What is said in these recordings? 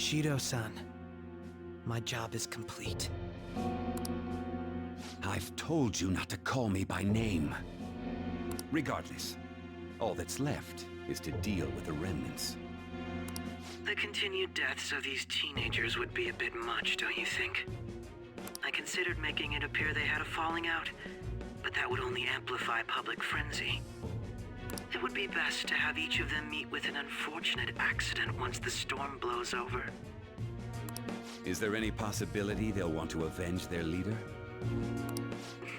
Shido-san, my job is complete. I've told you not to call me by name. Regardless, all that's left is to deal with the remnants. The continued deaths of these teenagers would be a bit much, don't you think? I considered making it appear they had a falling out, but that would only amplify public frenzy. It would be best to have each of them meet with an unfortunate accident once the storm blows over. Is there any possibility they'll want to avenge their leader?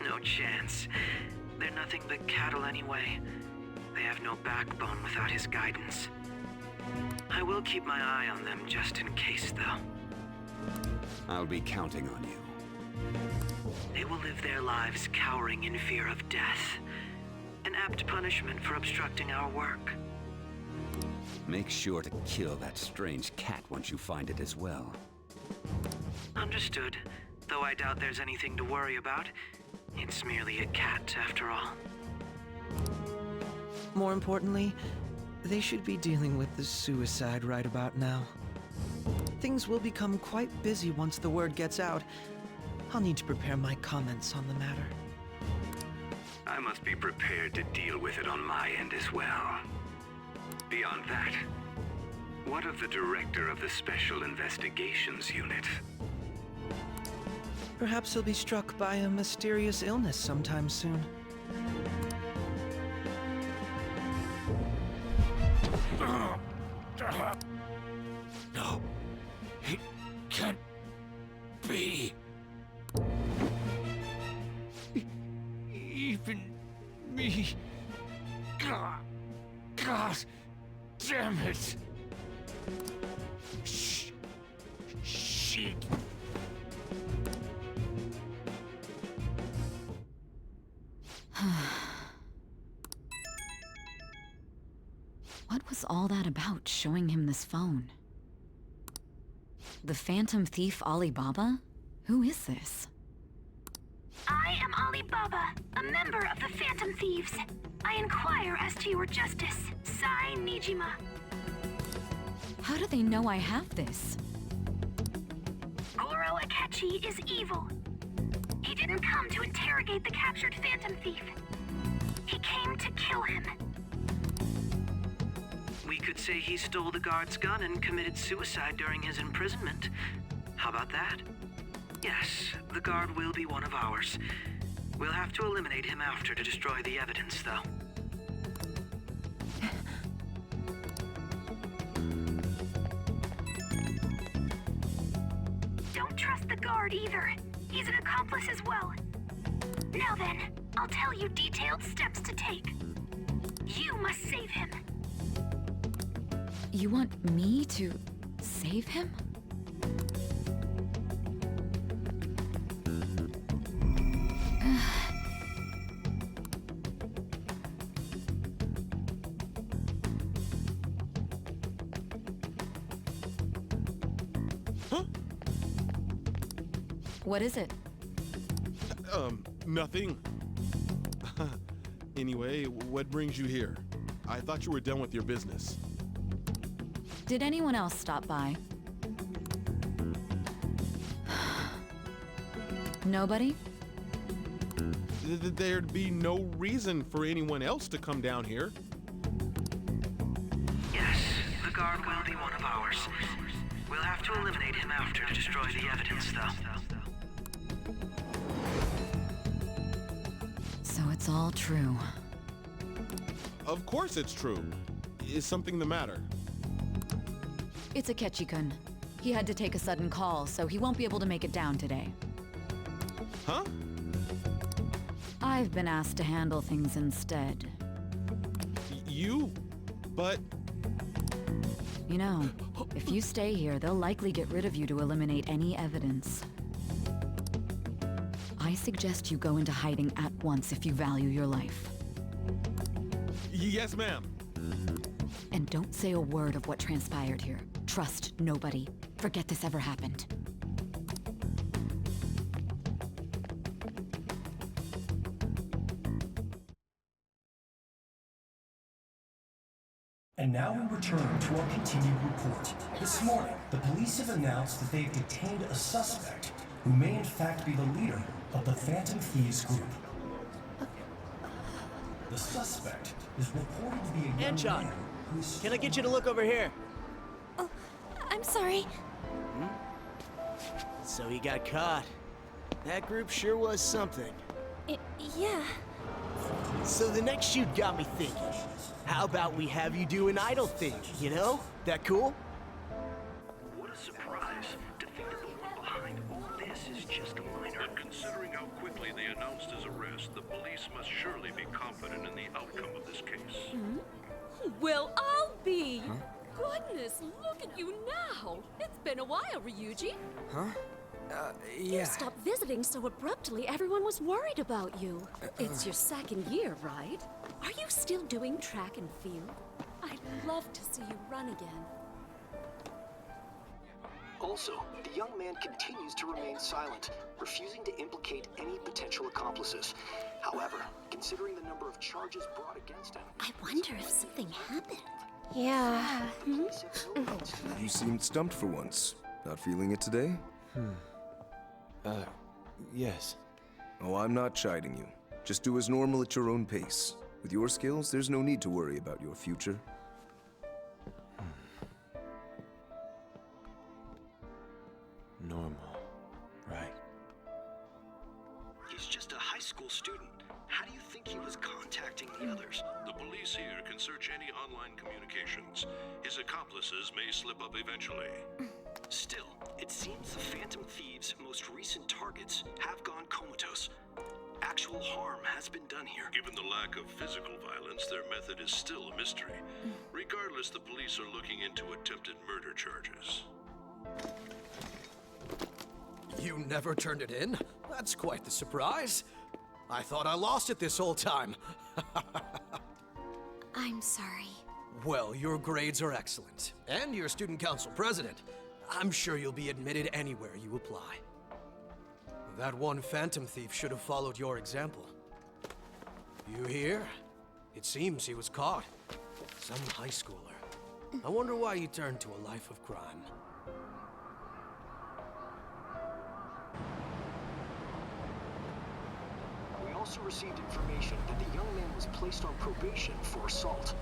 No chance. They're nothing but cattle anyway. They have no backbone without his guidance. I will keep my eye on them just in case, though. I'll be counting on you. They will live their lives cowering in fear of death. An apt punishment for obstructing our work. Make sure to kill that strange cat once you find it as well. Understood. Though I doubt there's anything to worry about. It's merely a cat, after all. More importantly, they should be dealing with the suicide right about now. Things will become quite busy once the word gets out. I'll need to prepare my comments on the matter. I must be prepared to deal with it on my end as well. Beyond that, what of the director of the Special Investigations Unit? Perhaps he'll be struck by a mysterious illness sometime soon. No, it can't be. Even me. God damn it. Shit. What was all that about, showing him this phone? The Phantom Thief Alibaba? Who is this? I am Alibaba, a member of the Phantom Thieves. I inquire as to your justice, Sai Nijima. How do they know I have this? Goro Akechi is evil. He didn't come to interrogate the captured Phantom Thief. He came to kill him. We could say he stole the guard's gun and committed suicide during his imprisonment. How about that? Yes, the guard will be one of ours. We'll have to eliminate him after to destroy the evidence, though. Don't trust the guard either. He's an accomplice as well. Now then, I'll tell you detailed steps to take. You must save him. You want me to save him? Huh? What is it? Nothing. Anyway, what brings you here? I thought you were done with your business. Did anyone else stop by? Nobody? There'd be no reason for anyone else to come down here. Yes, the guard will be one of ours. We'll have to eliminate him after to destroy the evidence, though. So it's all true. Of course it's true. Is something the matter? It's Akechi-kun. He had to take a sudden call, so he won't be able to make it down today. Huh? I've been asked to handle things instead. You? But... You know, if you stay here, they'll likely get rid of you to eliminate any evidence. I suggest you go into hiding at once if you value your life. Yes, ma'am. And don't say a word of what transpired here. Trust nobody. Forget this ever happened. And And now we return to our continued report. This morning, the police have announced that they have detained a suspect who may in fact be the leader of the Phantom Thieves group. The suspect is reported to be a young Anchon, man who is... can I get you to look over here? Oh, I'm sorry. So he got caught. That group sure was something. Yeah. So the next shoot got me thinking. How about we have you do an idol thing, you know? That cool? What a surprise to think that the one behind all this is just a minor. But considering how quickly they announced his arrest, the police must surely be confident in the outcome of this case. Well, I'll be. Goodness, look at you now. It's been a while, Ryuji. You stopped visiting so abruptly, everyone was worried about you. It's your second year, right? Are you still doing track and field? I'd love to see you run again. Also, the young man continues to remain silent, refusing to implicate any potential accomplices. However, considering the number of charges brought against him... I wonder if something happened. Yeah. You seemed stumped for once. Not feeling it today? Yes. Oh, I'm not chiding you. Just do as normal at your own pace. With your skills, there's no need to worry about your future. Normal. Right. He's just a high school student. How do you think he was contacting the others? The police here can search any online communications. His accomplices may slip up eventually. Still, it seems the Phantom Thieves' most recent targets have gone comatose. Actual harm has been done here. Given the lack of physical violence, their method is still a mystery. Regardless, the police are looking into attempted murder charges. You never turned it in? That's quite the surprise. I thought I lost it this whole time. I'm sorry. Well, your grades are excellent. And you're student council president. I'm sure you'll be admitted anywhere you apply. That one Phantom Thief should have followed your example. You hear? It seems he was caught. Some high schooler. I wonder why he turned to a life of crime. We also received information that the young man was placed on probation for assault.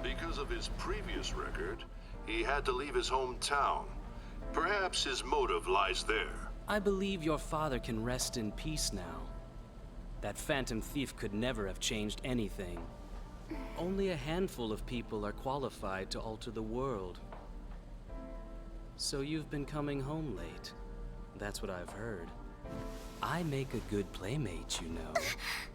Because of his previous record, he had to leave his hometown. Perhaps his motive lies there. I believe your father can rest in peace now. That Phantom Thief could never have changed anything. Only a handful of people are qualified to alter the world. So you've been coming home late. That's what I've heard. I make a good playmate, you know.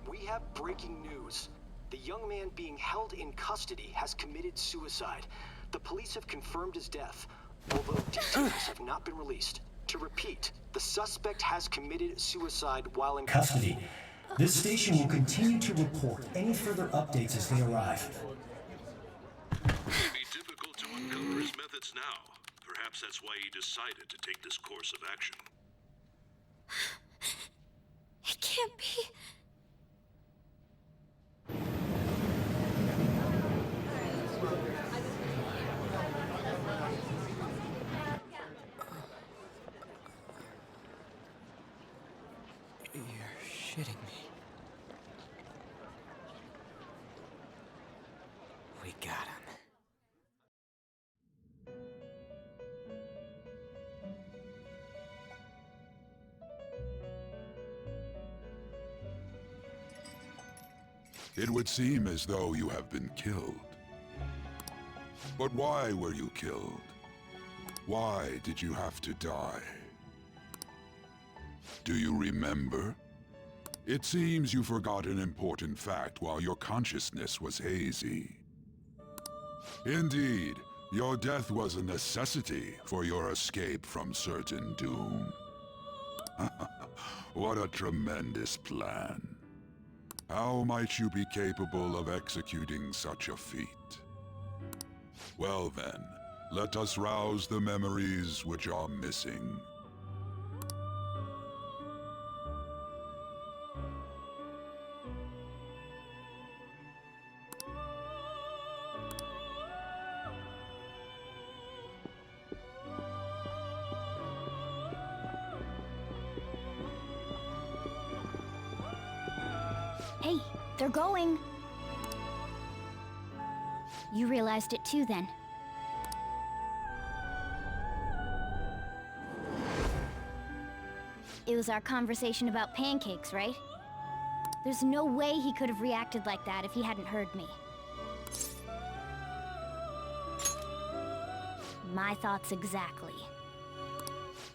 We have breaking news. The young man being held in custody has committed suicide. The police have confirmed his death, although details have not been released. To repeat, the suspect has committed suicide while in custody. This station will continue to report any further updates as they arrive. It may be difficult to uncover his methods now. Perhaps that's why he decided to take this course of action. It can't be. You're shitting me. We got him. It would seem as though you have been killed. But why were you killed? Why did you have to die? Do you remember? It seems you forgot an important fact while your consciousness was hazy. Indeed, your death was a necessity for your escape from certain doom. What a tremendous plan. How might you be capable of executing such a feat? Well then, let us rouse the memories which are missing. Hey, they're going. You realized it too, then. It was our conversation about pancakes, right? There's no way he could have reacted like that if he hadn't heard me. My thoughts exactly.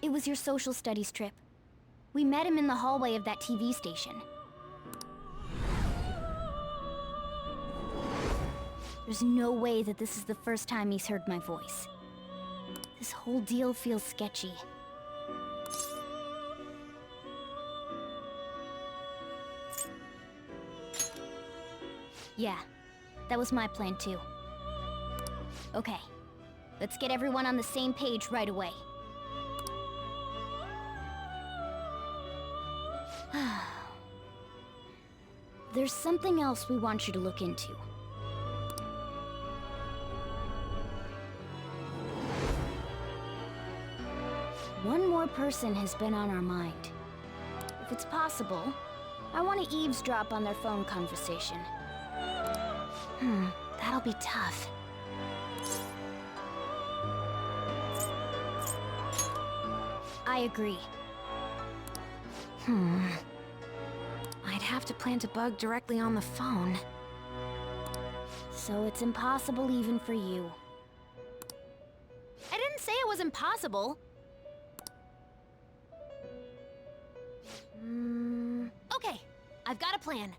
It was your social studies trip. We met him in the hallway of that TV station. There's no way that this is the first time he's heard my voice. This whole deal feels sketchy. Yeah, that was my plan too. Okay, let's get everyone on the same page right away. There's something else we want you to look into. One more person has been on our mind. If it's possible, I want to eavesdrop on their phone conversation. That'll be tough. I agree. I'd have to plant a bug directly on the phone. So it's impossible even for you. I didn't say it was impossible. Okay, I've got a plan.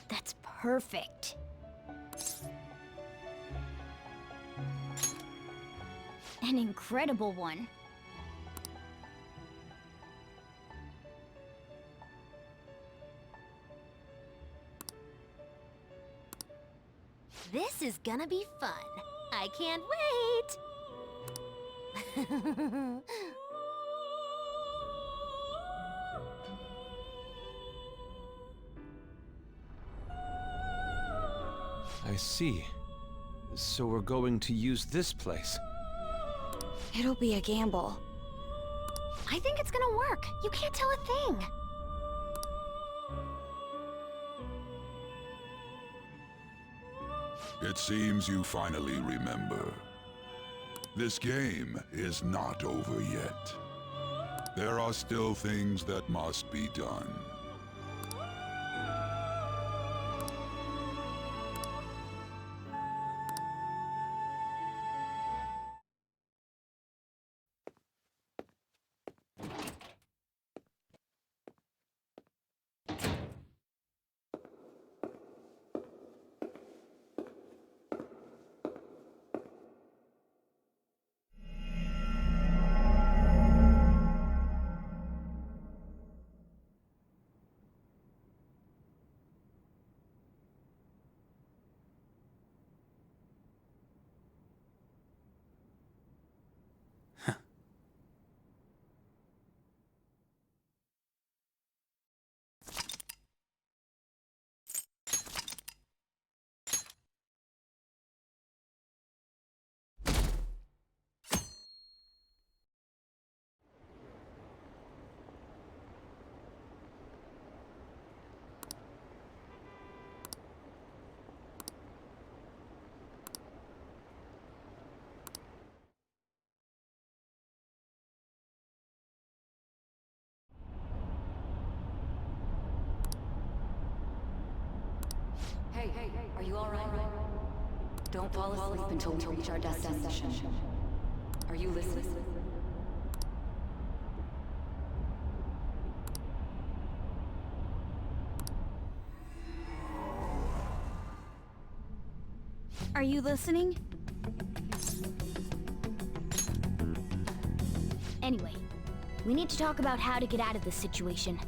That's perfect. An incredible one. This is gonna be fun. I can't wait! I see. So we're going to use this place. It'll be a gamble. I think it's gonna work. You can't tell a thing. It seems you finally remember. This game is not over yet. There are still things that must be done. Hey, are you alright? Don't fall asleep until we reach our destination. Are you listening? Are you listening? Anyway, we need to talk about how to get out of this situation.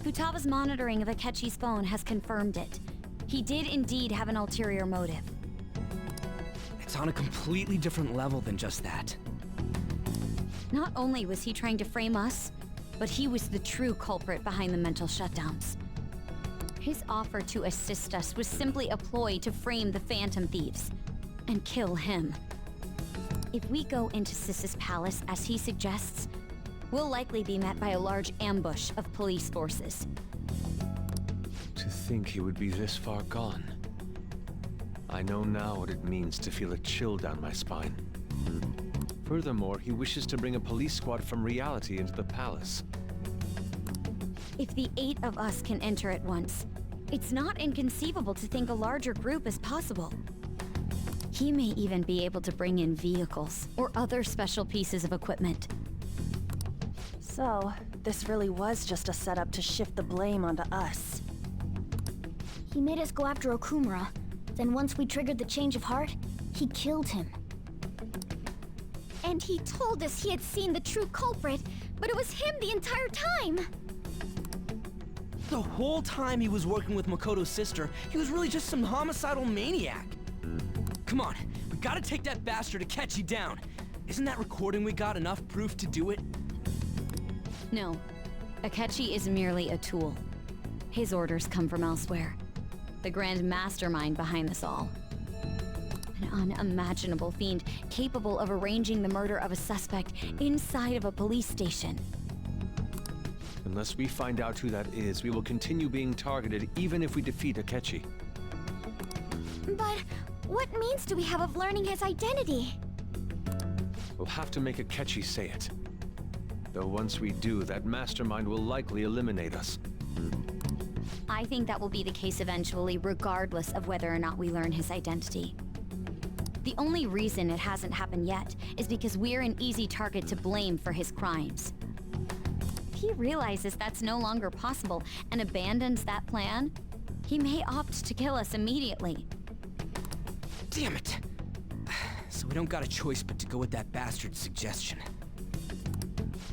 Futaba's monitoring of Akechi's phone has confirmed it. He did indeed have an ulterior motive. It's on a completely different level than just that. Not only was he trying to frame us, but he was the true culprit behind the mental shutdowns. His offer to assist us was simply a ploy to frame the Phantom Thieves and kill him. If we go into Sis's palace as he suggests, we'll likely be met by a large ambush of police forces. To think he would be this far gone. I know now what it means to feel a chill down my spine. Furthermore, he wishes to bring a police squad from reality into the palace. If the 8 of us can enter at once, it's not inconceivable to think a larger group is possible. He may even be able to bring in vehicles or other special pieces of equipment. So, this really was just a setup to shift the blame onto us. He made us go after Okumura. Then once we triggered the change of heart, he killed him. And he told us he had seen the true culprit, but it was him the entire time! The whole time he was working with Makoto's sister, he was really just some homicidal maniac. Come on, we gotta take that bastard Akechi down. Isn't that recording we got enough proof to do it? No. Akechi is merely a tool. His orders come from elsewhere. The grand mastermind behind this all. An unimaginable fiend capable of arranging the murder of a suspect inside of a police station. Unless we find out who that is, we will continue being targeted even if we defeat Akechi. But what means do we have of learning his identity? We'll have to make Akechi say it. Though once we do, that mastermind will likely eliminate us. I think that will be the case eventually, regardless of whether or not we learn his identity. The only reason it hasn't happened yet is because we're an easy target to blame for his crimes. If he realizes that's no longer possible and abandons that plan, he may opt to kill us immediately. Damn it! So we don't got a choice but to go with that bastard's suggestion.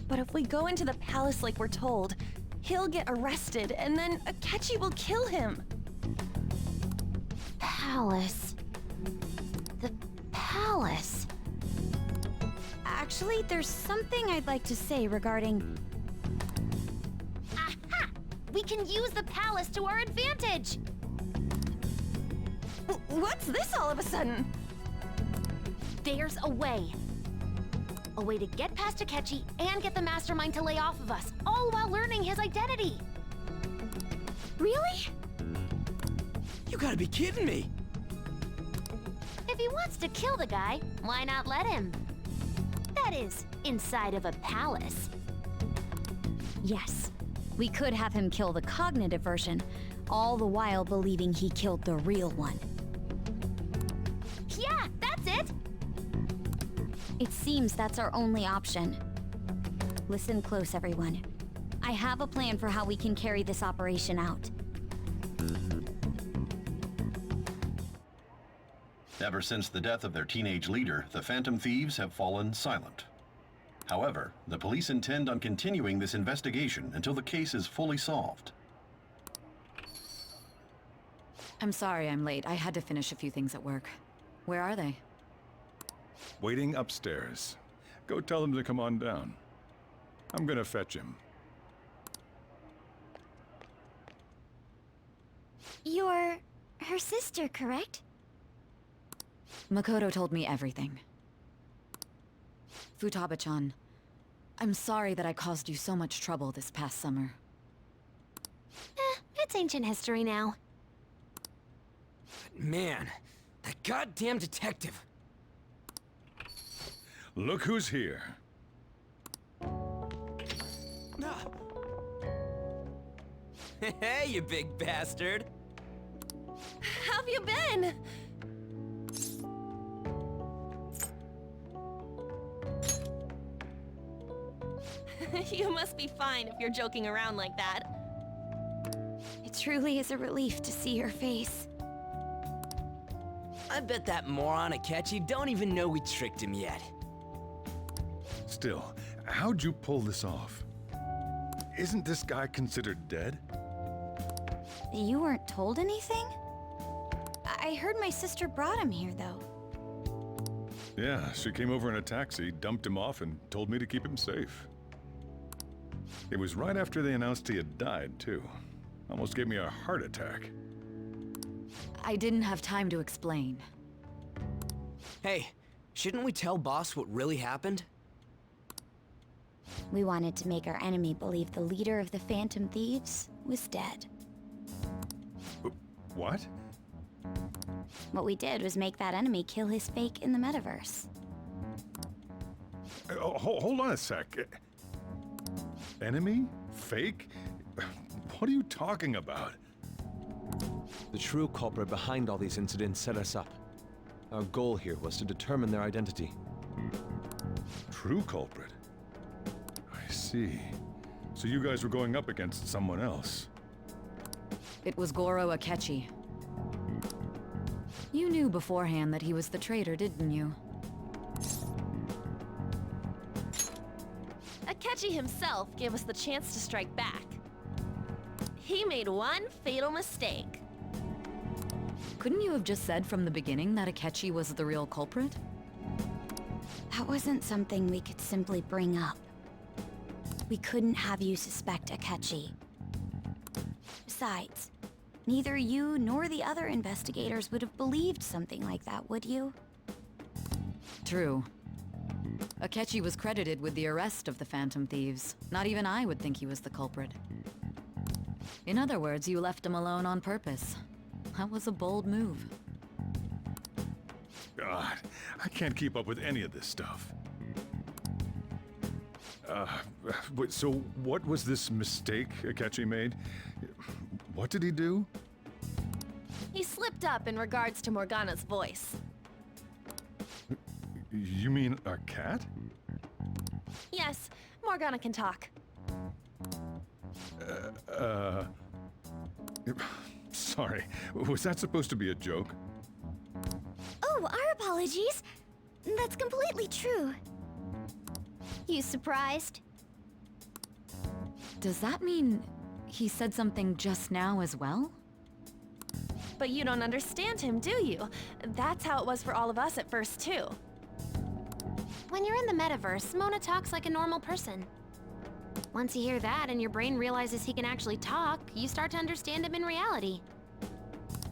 But if we go into the palace like we're told, he'll get arrested, and then Akechi will kill him. Palace. The palace. Actually, there's something I'd like to say regarding... Aha! We can use the palace to our advantage! What's this all of a sudden? There's a way. A way to get past Akechi and get the mastermind to lay off of us, all while learning his identity. Really? You gotta be kidding me! If he wants to kill the guy, why not let him? That is, inside of a palace. Yes. We could have him kill the cognitive version, all the while believing he killed the real one. Yeah, that's it! It seems that's our only option. Listen close, everyone. I have a plan for how we can carry this operation out. Ever since the death of their teenage leader, the Phantom Thieves have fallen silent. However, the police intend on continuing this investigation until the case is fully solved. I'm sorry I'm late. I had to finish a few things at work. Where are they? Waiting upstairs. Go tell him to come on down. I'm gonna fetch him. You're her sister, correct? Makoto told me everything. Futaba-chan, I'm sorry that I caused you so much trouble this past summer. It's ancient history now. Man, that goddamn detective. Look who's here. Hey, you big bastard. How have you been? You must be fine if you're joking around like that. It truly is a relief to see your face. I bet that moron Akechi don't even know we tricked him yet. Still, how'd you pull this off? Isn't this guy considered dead? You weren't told anything? I heard my sister brought him here, though. Yeah, she came over in a taxi, dumped him off, and told me to keep him safe. It was right after they announced he had died, too. Almost gave me a heart attack. I didn't have time to explain. Hey, shouldn't we tell boss what really happened? We wanted to make our enemy believe the leader of the Phantom Thieves was dead. What? What we did was make that enemy kill his fake in the metaverse. Hold on a sec. Enemy? Fake? What are you talking about? The true culprit behind all these incidents set us up. Our goal here was to determine their identity. True culprit? I see. So you guys were going up against someone else. It was Goro Akechi. You knew beforehand that he was the traitor, didn't you? Akechi himself gave us the chance to strike back. He made one fatal mistake. Couldn't you have just said from the beginning that Akechi was the real culprit? That wasn't something we could simply bring up. We couldn't have you suspect Akechi. Besides, neither you nor the other investigators would have believed something like that, would you? True. Akechi was credited with the arrest of the Phantom Thieves. Not even I would think he was the culprit. In other words, you left him alone on purpose. That was a bold move. God, I can't keep up with any of this stuff. So what was this mistake Akechi made? What did he do? He slipped up in regards to Morgana's voice. You mean our cat? Yes, Morgana can talk. Sorry. Was that supposed to be a joke? Oh, our apologies. That's completely true. You surprised? Does that mean he said something just now as well? But you don't understand him, do you? That's how it was for all of us at first, too. When you're in the metaverse, Mona talks like a normal person. Once you hear that and your brain realizes he can actually talk, you start to understand him in reality.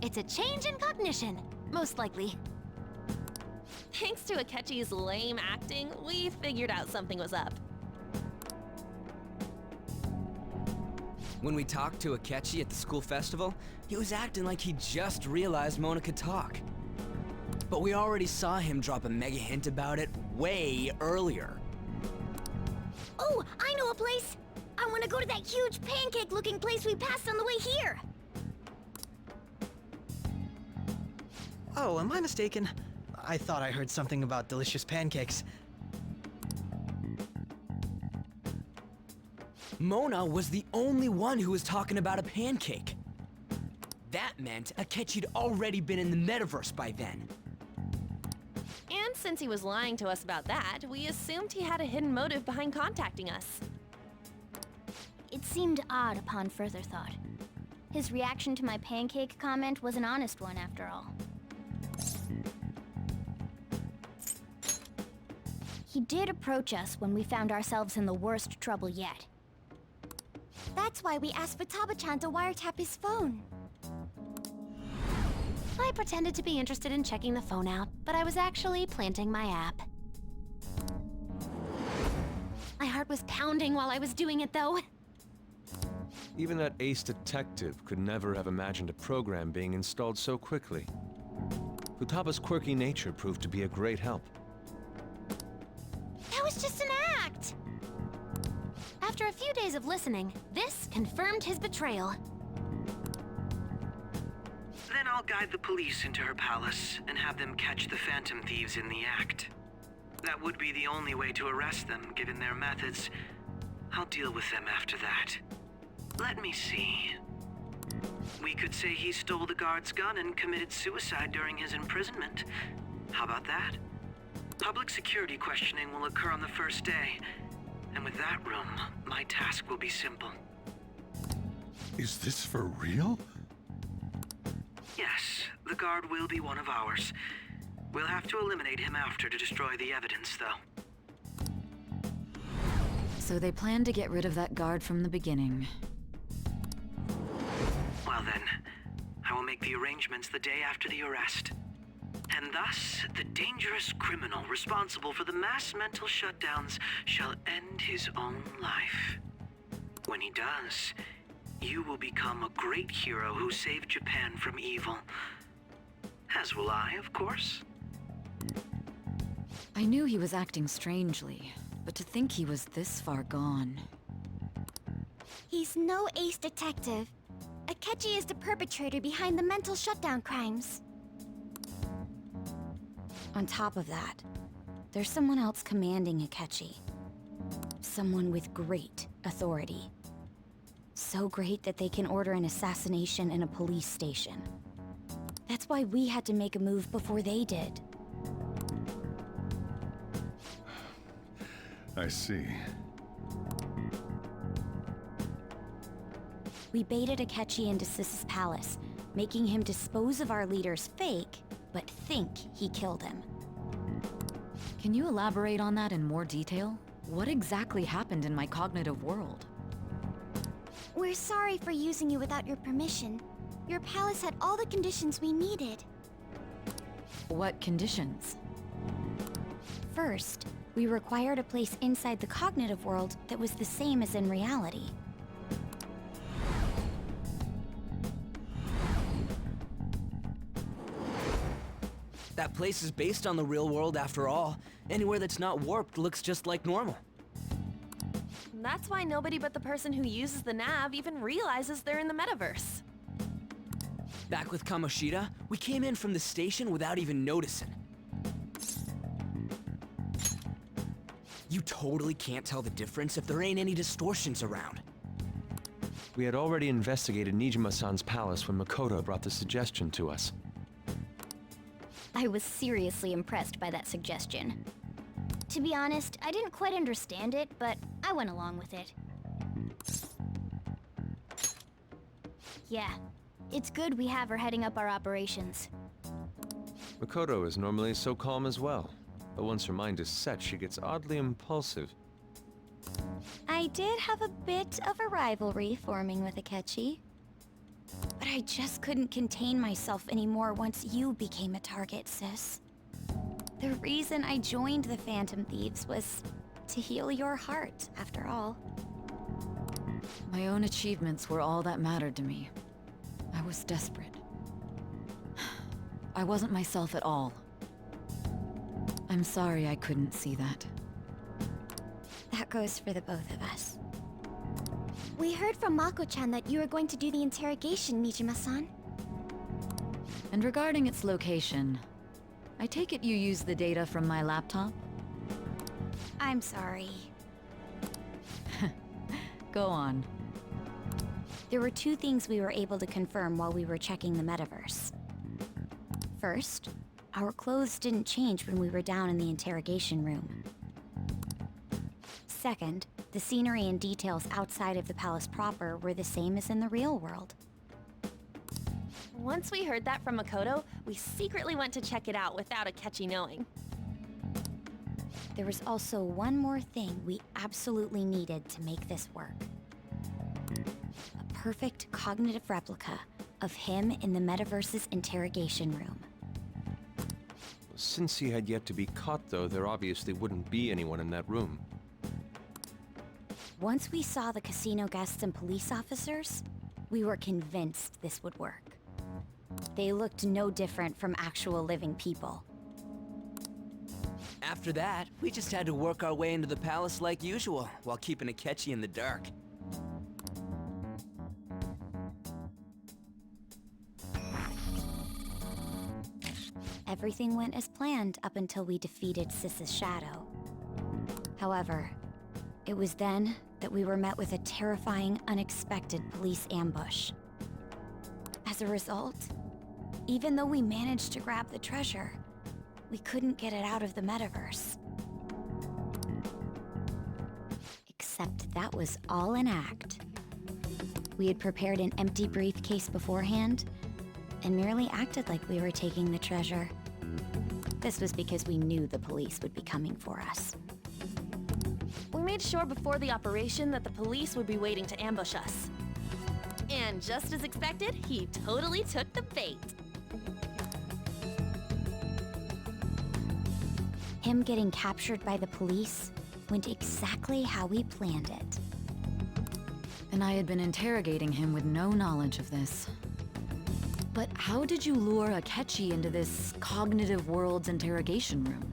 It's a change in cognition, most likely. Thanks to Akechi's lame acting, we figured out something was up. When we talked to Akechi at the school festival, he was acting like he just realized Mona could talk. But we already saw him drop a mega hint about it way earlier. Oh, I know a place! I want to go to that huge pancake-looking place we passed on the way here! Oh, am I mistaken? I thought I heard something about delicious pancakes. Mona was the only one who was talking about a pancake. That meant Akechi'd already been in the metaverse by then. And since he was lying to us about that, we assumed he had a hidden motive behind contacting us. It seemed odd upon further thought. His reaction to my pancake comment was an honest one, after all. He did approach us when we found ourselves in the worst trouble yet. That's why we asked Futaba-chan to wiretap his phone. I pretended to be interested in checking the phone out, but I was actually planting my app. My heart was pounding while I was doing it, though. Even that ace detective could never have imagined a program being installed so quickly. Futaba's quirky nature proved to be a great help. That was just an act! After a few days of listening, this confirmed his betrayal. Then I'll guide the police into her palace and have them catch the Phantom Thieves in the act. That would be the only way to arrest them, given their methods. I'll deal with them after that. Let me see. We could say he stole the guard's gun and committed suicide during his imprisonment. How about that? Public security questioning will occur on the first day. And with that room, my task will be simple. Is this for real? Yes, the guard will be one of ours. We'll have to eliminate him after to destroy the evidence, though. So they planned to get rid of that guard from the beginning. Well then, I will make the arrangements the day after the arrest. And thus, the dangerous criminal responsible for the mass mental shutdowns shall end his own life. When he does, you will become a great hero who saved Japan from evil. As will I, of course. I knew he was acting strangely, but to think he was this far gone. He's no ace detective. Akechi is the perpetrator behind the mental shutdown crimes. On top of that, there's someone else commanding Akechi. Someone with great authority. So great that they can order an assassination in a police station. That's why we had to make a move before they did. I see. We baited Akechi into Sis's palace, making him dispose of our leader's fake, but think he killed him. Can you elaborate on that in more detail? What exactly happened in my cognitive world? We're sorry for using you without your permission. Your palace had all the conditions we needed. What conditions? First, we required a place inside the cognitive world that was the same as in reality. That place is based on the real world after all. Anywhere that's not warped looks just like normal. That's why nobody but the person who uses the nav even realizes they're in the metaverse. Back with Kamoshida, we came in from the station without even noticing. You totally can't tell the difference if there ain't any distortions around. We had already investigated Nijima-san's palace when Makoto brought the suggestion to us. I was seriously impressed by that suggestion. To be honest, I didn't quite understand it, but I went along with it. Yeah, it's good we have her heading up our operations. Makoto is normally so calm as well, but once her mind is set, she gets oddly impulsive. I did have a bit of a rivalry forming with Akechi. But I just couldn't contain myself anymore once you became a target, sis. The reason I joined the Phantom Thieves was to heal your heart, after all. My own achievements were all that mattered to me. I was desperate. I wasn't myself at all. I'm sorry I couldn't see that. That goes for the both of us. We heard from Mako-chan that you were going to do the interrogation, Nijima-san. And regarding its location, I take it you used the data from my laptop? I'm sorry. Go on. There were two things we were able to confirm while we were checking the metaverse. First, our clothes didn't change when we were down in the interrogation room. Second, the scenery and details outside of the palace proper were the same as in the real world. Once we heard that from Makoto, we secretly went to check it out without Akechi knowing. There was also one more thing we absolutely needed to make this work. A perfect cognitive replica of him in the metaverse's interrogation room. Since he had yet to be caught, though, there obviously wouldn't be anyone in that room. Once we saw the casino guests and police officers, we were convinced this would work. They looked no different from actual living people. After that, we just had to work our way into the palace like usual, while keeping Akechi in the dark. Everything went as planned up until we defeated Sis's shadow. However, it was then that we were met with a terrifying, unexpected police ambush. As a result, even though we managed to grab the treasure, we couldn't get it out of the metaverse. Except that was all an act. We had prepared an empty briefcase beforehand, and merely acted like we were taking the treasure. This was because we knew the police would be coming for us. We made sure before the operation that the police would be waiting to ambush us. And just as expected, he totally took the bait. him getting captured by the police went exactly how we planned it. And I had been interrogating him with no knowledge of this. But how did you lure Akechi into this cognitive world's interrogation room?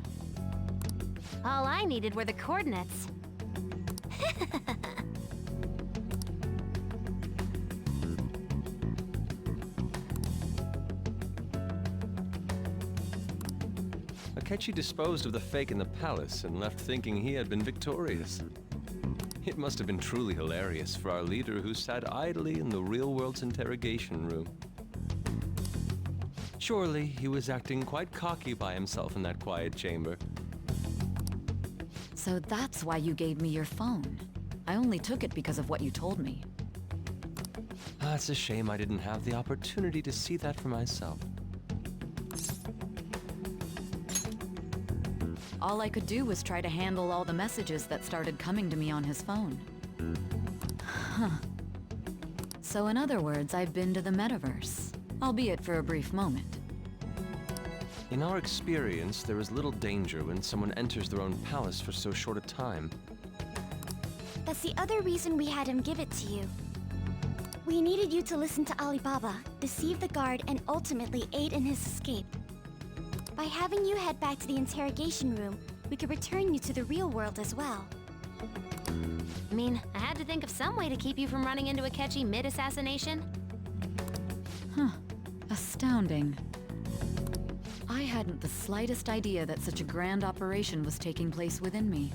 All I needed were the coordinates. Akechi disposed of the fake in the palace and left thinking he had been victorious. It must have been truly hilarious for our leader who sat idly in the real world's interrogation room. Surely he was acting quite cocky by himself in that quiet chamber. So that's why you gave me your phone. I only took it because of what you told me. It's a shame I didn't have the opportunity to see that for myself. All I could do was try to handle all the messages that started coming to me on his phone. Huh. So in other words, I've been to the metaverse, albeit for a brief moment. In our experience, there is little danger when someone enters their own palace for so short a time. That's the other reason we had him give it to you. We needed you to listen to Alibaba, deceive the guard, and ultimately aid in his escape. By having you head back to the interrogation room, we could return you to the real world as well. I mean, I had to think of some way to keep you from running into Akechi mid-assassination. Huh. Astounding. I hadn't the slightest idea that such a grand operation was taking place within me.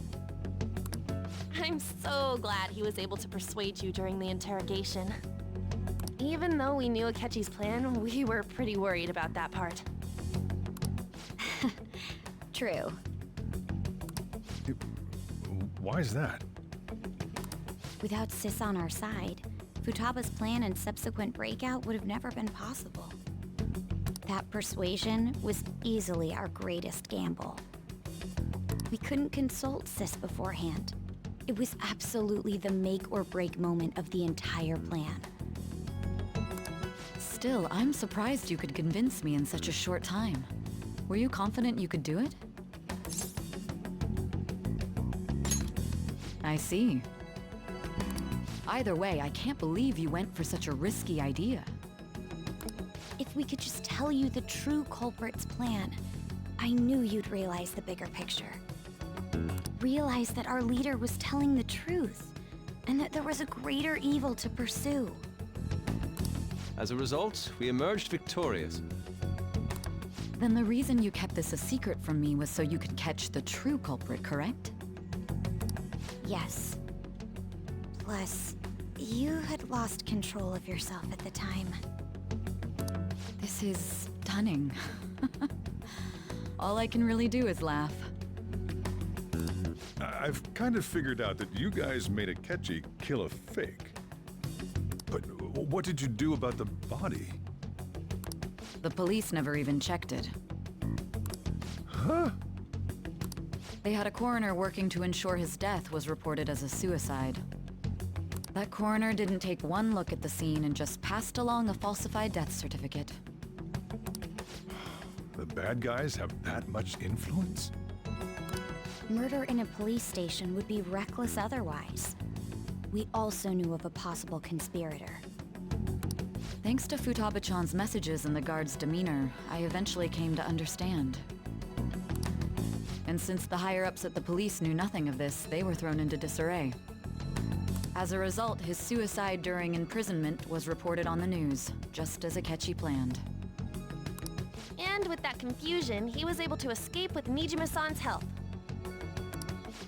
I'm so glad he was able to persuade you during the interrogation. Even though we knew Akechi's plan, we were pretty worried about that part. True. Why is that? Without Sis on our side, Futaba's plan and subsequent breakout would have never been possible. That persuasion was easily our greatest gamble. We couldn't consult Sis beforehand. It was absolutely the make or break moment of the entire plan. Still, I'm surprised you could convince me in such a short time. Were you confident you could do it? I see. Either way, I can't believe you went for such a risky idea. If we could just tell you the true culprit's plan, I knew you'd realize the bigger picture. Realize that our leader was telling the truth, and that there was a greater evil to pursue. As a result, we emerged victorious. Then the reason you kept this a secret from me was so you could catch the true culprit, correct? Yes. Plus, you had lost control of yourself at the time. This is stunning. All I can really do is laugh. I've kind of figured out that you guys made Akechi kill a fake. But what did you do about the body? The police never even checked it. Huh? They had a coroner working to ensure his death was reported as a suicide. That coroner didn't take one look at the scene and just passed along a falsified death certificate. The bad guys have that much influence? Murder in a police station would be reckless otherwise. We also knew of a possible conspirator. Thanks to Futaba-chan's messages and the guard's demeanor, I eventually came to understand. And since the higher-ups at the police knew nothing of this, they were thrown into disarray. As a result, his suicide during imprisonment was reported on the news, just as Akechi planned. And with that confusion, he was able to escape with Nijima-san's help.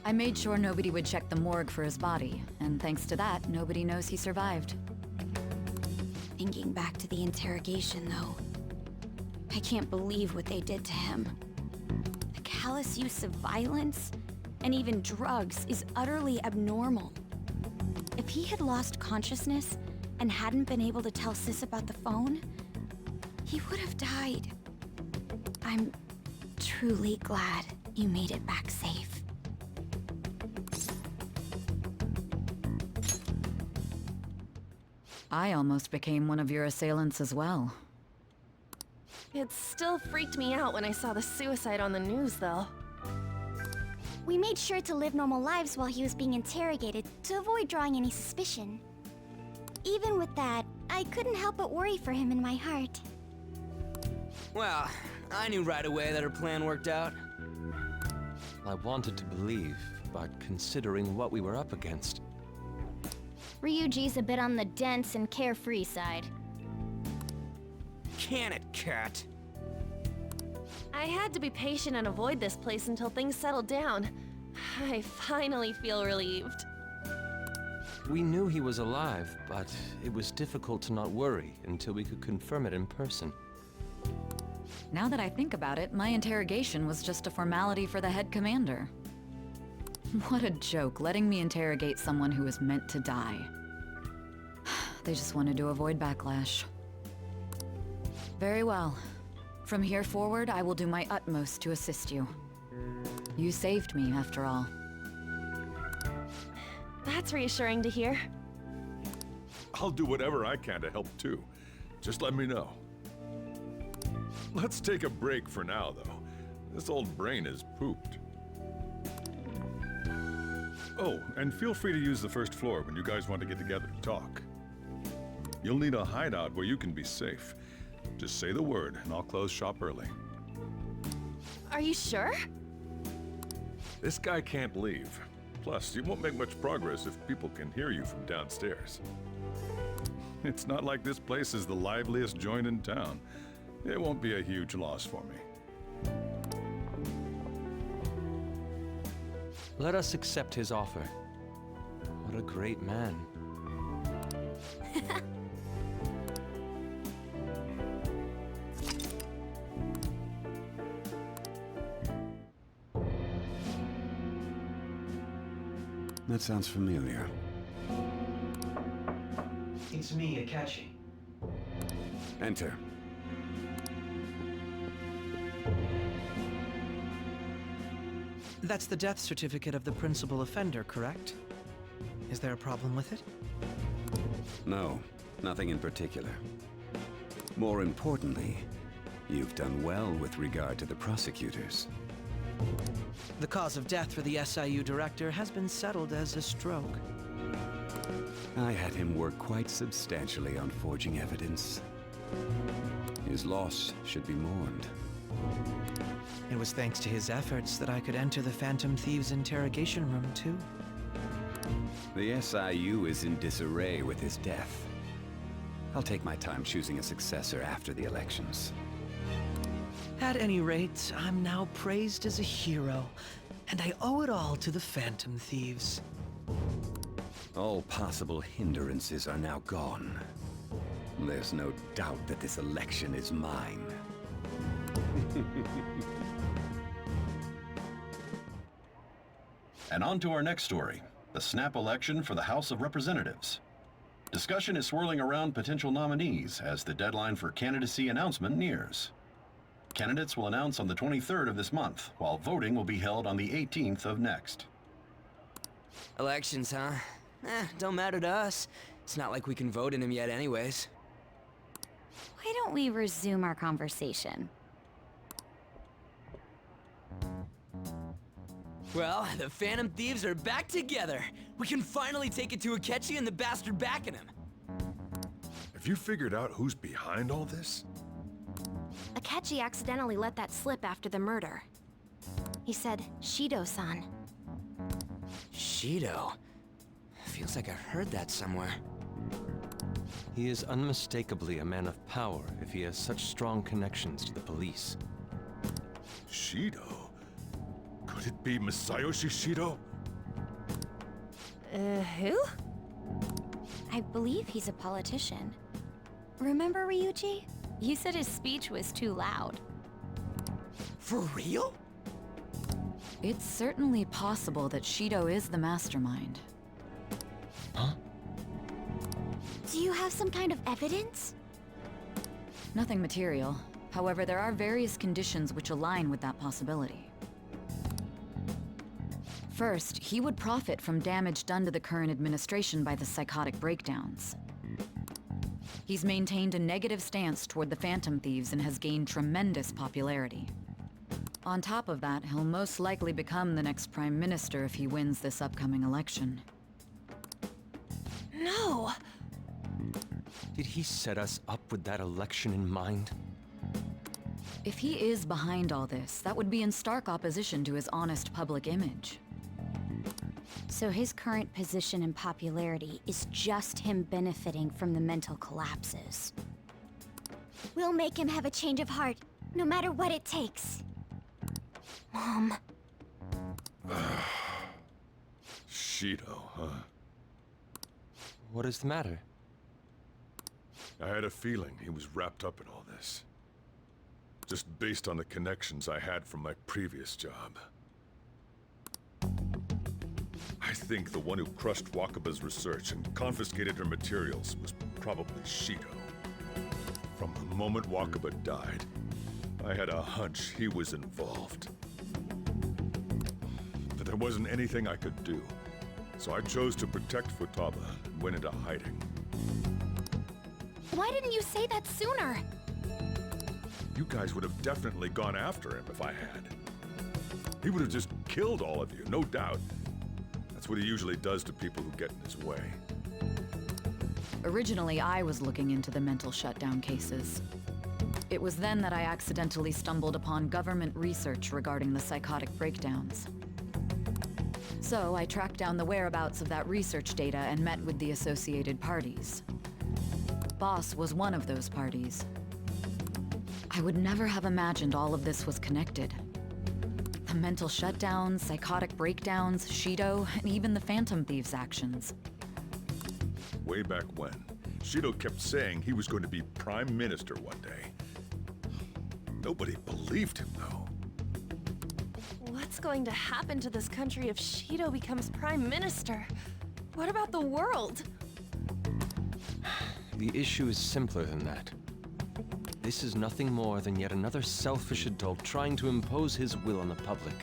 I made sure nobody would check the morgue for his body, and thanks to that, nobody knows he survived. Thinking back to the interrogation, though, I can't believe what they did to him. The callous use of violence, and even drugs, is utterly abnormal. If he had lost consciousness and hadn't been able to tell Sis about the phone, he would have died. I'm truly glad you made it back safe. I almost became one of your assailants as well. It still freaked me out when I saw the suicide on the news, though. We made sure to live normal lives while he was being interrogated to avoid drawing any suspicion. Even with that, I couldn't help but worry for him in my heart. Well, I knew right away that her plan worked out. I wanted to believe, but considering what we were up against... Ryuji's a bit on the dense and carefree side. Can it, Cat? I had to be patient and avoid this place until things settled down. I finally feel relieved. We knew he was alive, but it was difficult to not worry until we could confirm it in person. Now that I think about it, my interrogation was just a formality for the head commander. What a joke, letting me interrogate someone who was meant to die. They just wanted to avoid backlash. Very well. From here forward, I will do my utmost to assist you. You saved me, after all. That's reassuring to hear. I'll do whatever I can to help too. Just let me know. Let's take a break for now, though. This old brain is pooped. Oh, and feel free to use the first floor when you guys want to get together to talk. You'll need a hideout where you can be safe. Just say the word, and I'll close shop early. Are you sure? This guy can't leave. Plus, you won't make much progress if people can hear you from downstairs. It's not like this place is the liveliest joint in town. It won't be a huge loss for me. Let us accept his offer. What a great man. That sounds familiar. It's me, Akechi. Enter. That's the death certificate of the principal offender, correct? Is there a problem with it? No, nothing in particular. More importantly, you've done well with regard to the prosecutors. The cause of death for the SIU director has been settled as a stroke. I had him work quite substantially on forging evidence. His loss should be mourned. It was thanks to his efforts that I could enter the Phantom Thieves interrogation room, too. The SIU is in disarray with his death. I'll take my time choosing a successor after the elections. At any rate, I'm now praised as a hero, and I owe it all to the Phantom Thieves. All possible hindrances are now gone. There's no doubt that this election is mine. And on to our next story, the snap election for the House of Representatives. Discussion is swirling around potential nominees as the deadline for candidacy announcement nears. Candidates will announce on the 23rd of this month, while voting will be held on the 18th of next. Elections, huh? Don't matter to us. It's not like we can vote in them yet anyways. Why don't we resume our conversation? Well, the Phantom Thieves are back together. We can finally take it to Akechi and the bastard backing him. Have you figured out who's behind all this? Akechi accidentally let that slip after the murder. He said, Shido-san. Shido? Feels like I've heard that somewhere. He is unmistakably a man of power if he has such strong connections to the police. Shido? Could it be Masayoshi Shido? Who? I believe he's a politician. Remember Ryuji? You said his speech was too loud. For real? It's certainly possible that Shido is the mastermind. Huh? Do you have some kind of evidence? Nothing material. However, there are various conditions which align with that possibility. First, he would profit from damage done to the current administration by the psychotic breakdowns. He's maintained a negative stance toward the Phantom Thieves and has gained tremendous popularity. On top of that, he'll most likely become the next prime minister if he wins this upcoming election. No! Did he set us up with that election in mind? If he is behind all this, that would be in stark opposition to his honest public image. So his current position and popularity is just him benefiting from the mental collapses. We'll make him have a change of heart, no matter what it takes. Mom. Shido, huh? What is the matter? I had a feeling he was wrapped up in all this. Just based on the connections I had from my previous job. I think the one who crushed Wakaba's research and confiscated her materials was probably Shido. From the moment Wakaba died, I had a hunch he was involved. But there wasn't anything I could do, so I chose to protect Futaba and went into hiding. Why didn't you say that sooner? You guys would have definitely gone after him if I had. He would have just killed all of you, no doubt. That's what he usually does to people who get in his way. Originally, I was looking into the mental shutdown cases. It was then that I accidentally stumbled upon government research regarding the psychotic breakdowns. So I tracked down the whereabouts of that research data and met with the associated parties. Boss was one of those parties. I would never have imagined all of this was connected. The mental shutdowns, psychotic breakdowns, Shido, and even the Phantom Thieves' actions. Way back when, Shido kept saying he was going to be Prime Minister one day. Nobody believed him, though. What's going to happen to this country if Shido becomes Prime Minister? What about the world? The issue is simpler than that. This is nothing more than yet another selfish adult trying to impose his will on the public.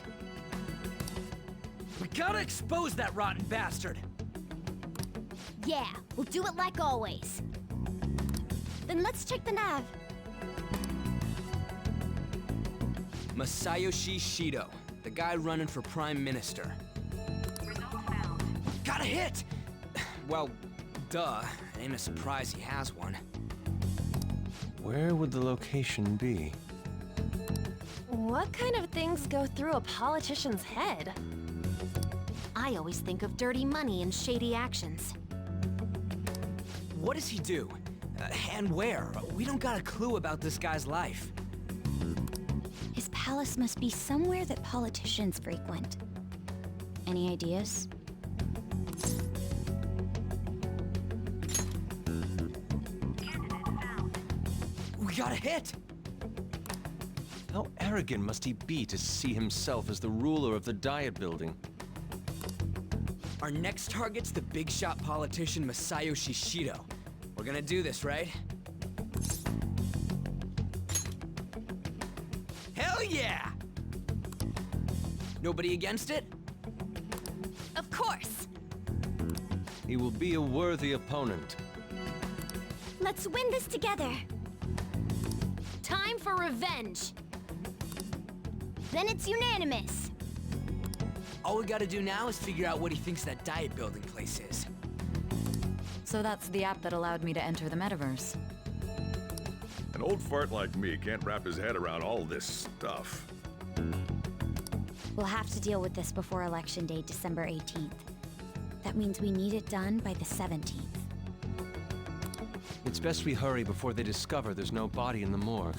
We gotta expose that rotten bastard! Yeah, we'll do it like always. Then let's check the nav. Masayoshi Shido, the guy running for Prime Minister. Got a hit! Well, duh. Ain't a surprise he has one. Where would the location be? What kind of things go through a politician's head? I always think of dirty money and shady actions. What does he do? And where? We don't got a clue about this guy's life. His palace must be somewhere that politicians frequent. Any ideas? We got a hit! How arrogant must he be to see himself as the ruler of the Diet Building? Our next target's the big shot politician Masayoshi Shido. We're gonna do this, right? Hell yeah! Nobody against it? Of course! He will be a worthy opponent. Let's win this together! Time for revenge! Then it's unanimous! All we gotta do now is figure out what he thinks that Diet Building place is. So that's the app that allowed me to enter the metaverse. An old fart like me can't wrap his head around all this stuff. We'll have to deal with this before Election Day, December 18th. That means we need it done by the 17th. It's best we hurry before they discover there's no body in the morgue.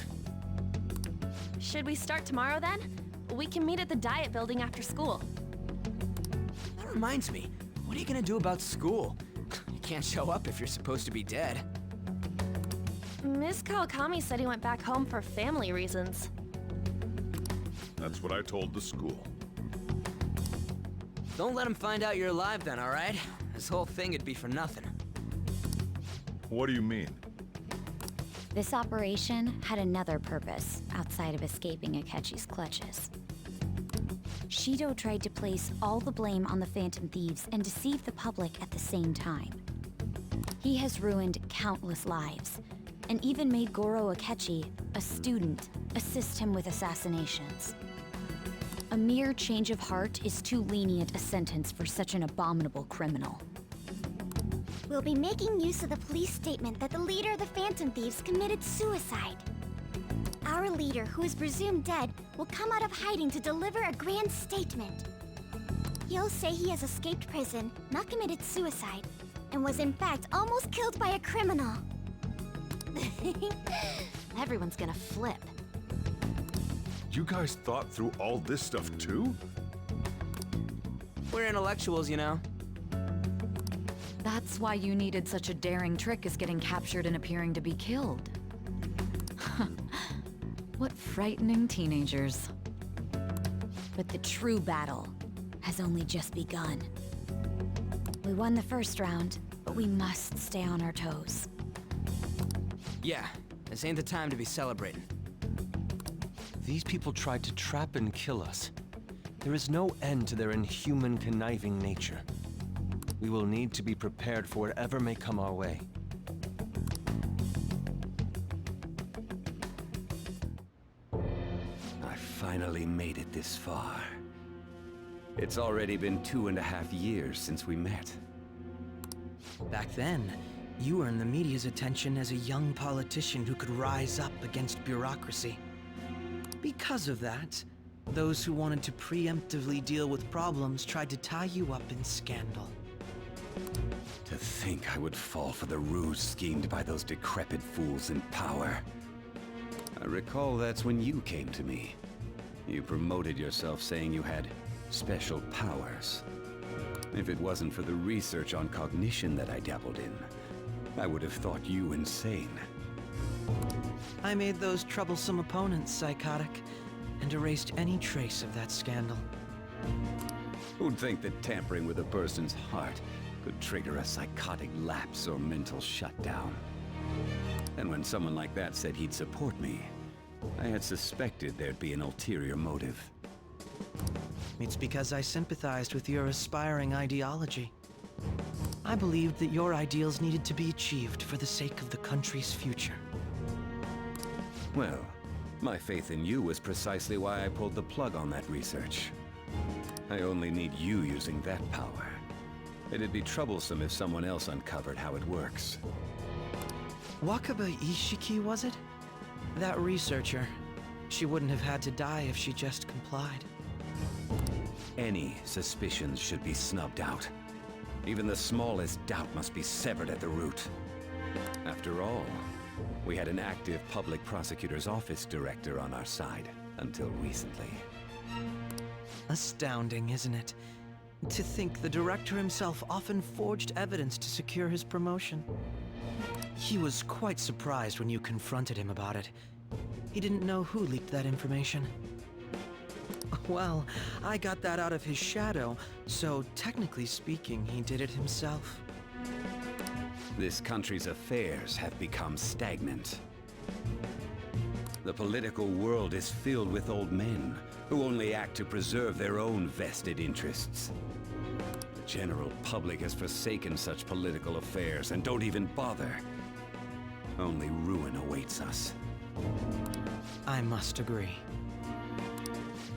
Should we start tomorrow then? We can meet at the Diet Building after school. That reminds me, what are you gonna do about school? You can't show up if you're supposed to be dead. Miss Kawakami said he went back home for family reasons. That's what I told the school. Don't let him find out you're alive then, alright? This whole thing would be for nothing. What do you mean? This operation had another purpose outside of escaping Akechi's clutches. Shido tried to place all the blame on the Phantom Thieves and deceive the public at the same time. He has ruined countless lives, and even made Goro Akechi, a student, assist him with assassinations. A mere change of heart is too lenient a sentence for such an abominable criminal. We'll be making use of the police statement that the leader of the Phantom Thieves committed suicide. Our leader, who is presumed dead, will come out of hiding to deliver a grand statement. He'll say he has escaped prison, not committed suicide, and was in fact almost killed by a criminal. Everyone's gonna flip. You guys thought through all this stuff too? We're intellectuals, you know. That's why you needed such a daring trick as getting captured and appearing to be killed. What frightening teenagers. But the true battle has only just begun. We won the first round, but we must stay on our toes. Yeah, this ain't the time to be celebrating. These people tried to trap and kill us. There is no end to their inhuman, conniving nature. We will need to be prepared for whatever may come our way. I finally made it this far. It's already been 2.5 years since we met. Back then, you earned the media's attention as a young politician who could rise up against bureaucracy. Because of that, those who wanted to preemptively deal with problems tried to tie you up in scandal. To think I would fall for the ruse schemed by those decrepit fools in power. I recall that's when you came to me. You promoted yourself saying you had special powers. If it wasn't for the research on cognition that I dabbled in, I would have thought you insane. I made those troublesome opponents psychotic, and erased any trace of that scandal. Who'd think that tampering with a person's heart could trigger a psychotic lapse or mental shutdown? And when someone like that said he'd support me, I had suspected there'd be an ulterior motive. It's because I sympathized with your aspiring ideology. I believed that your ideals needed to be achieved for the sake of the country's future. Well, my faith in you was precisely why I pulled the plug on that research. I only need you using that power. It'd be troublesome if someone else uncovered how it works. Wakaba Ishiki, was it? That researcher. She wouldn't have had to die if she just complied. Any suspicions should be snubbed out. Even the smallest doubt must be severed at the root. After all, we had an active public prosecutor's office director on our side until recently. Astounding, isn't it? To think the director himself often forged evidence to secure his promotion. He was quite surprised when you confronted him about it. He didn't know who leaked that information. Well, I got that out of his shadow, so technically speaking, he did it himself. This country's affairs have become stagnant. The political world is filled with old men who only act to preserve their own vested interests. The general public has forsaken such political affairs and don't even bother. Only ruin awaits us. I must agree.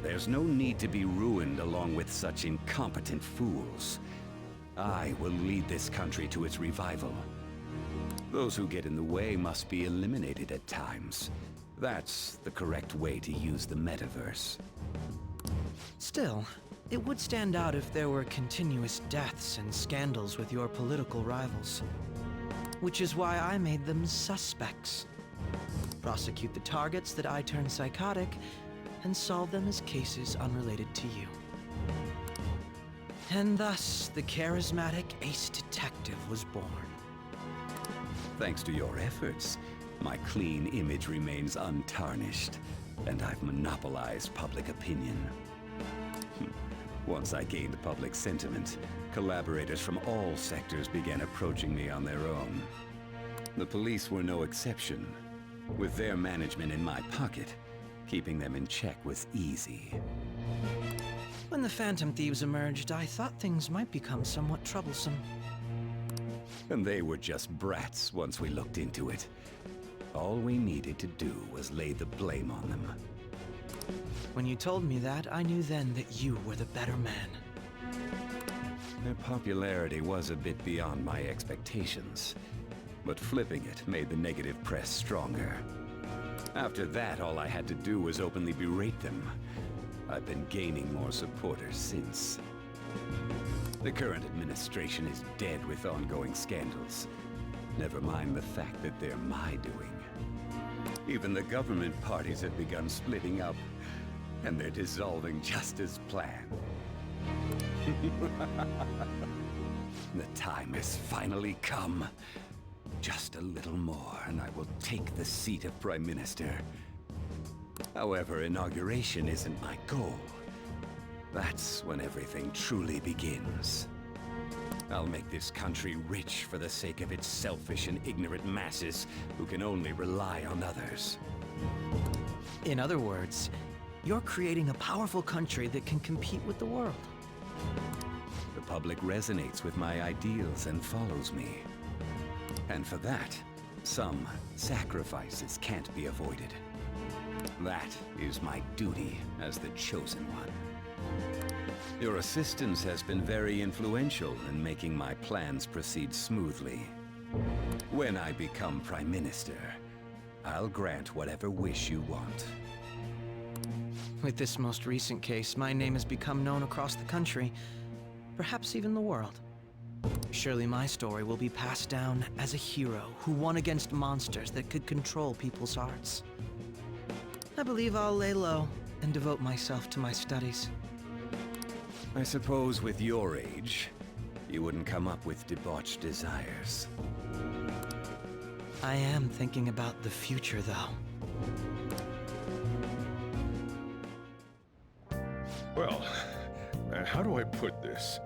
There's no need to be ruined along with such incompetent fools. I will lead this country to its revival. Those who get in the way must be eliminated at times. That's the correct way to use the metaverse. Still, it would stand out if there were continuous deaths and scandals with your political rivals. Which is why I made them suspects. Prosecute the targets that I turn psychotic, and solve them as cases unrelated to you. And thus, the charismatic ace detective was born. Thanks to your efforts, my clean image remains untarnished, and I've monopolized public opinion. Once I gained public sentiment, collaborators from all sectors began approaching me on their own. The police were no exception. With their management in my pocket, keeping them in check was easy. When the Phantom Thieves emerged, I thought things might become somewhat troublesome. And they were just brats once we looked into it. All we needed to do was lay the blame on them. When you told me that, I knew then that you were the better man. Their popularity was a bit beyond my expectations, but flipping it made the negative press stronger. After that, all I had to do was openly berate them. I've been gaining more supporters since. The current administration is dead with ongoing scandals. Never mind the fact that they're my doing. Even the government parties have begun splitting up, and they're dissolving just as planned. The time has finally come. Just a little more, and I will take the seat of Prime Minister. However, inauguration isn't my goal. That's when everything truly begins. I'll make this country rich for the sake of its selfish and ignorant masses who can only rely on others. In other words, you're creating a powerful country that can compete with the world. The public resonates with my ideals and follows me. And for that, some sacrifices can't be avoided. That is my duty as the Chosen One. Your assistance has been very influential in making my plans proceed smoothly. When I become Prime Minister, I'll grant whatever wish you want. With this most recent case, my name has become known across the country, perhaps even the world. Surely my story will be passed down as a hero who won against monsters that could control people's hearts. I believe I'll lay low and devote myself to my studies. I suppose with your age, you wouldn't come up with debauched desires. I am thinking about the future, though. Well, how do I put this?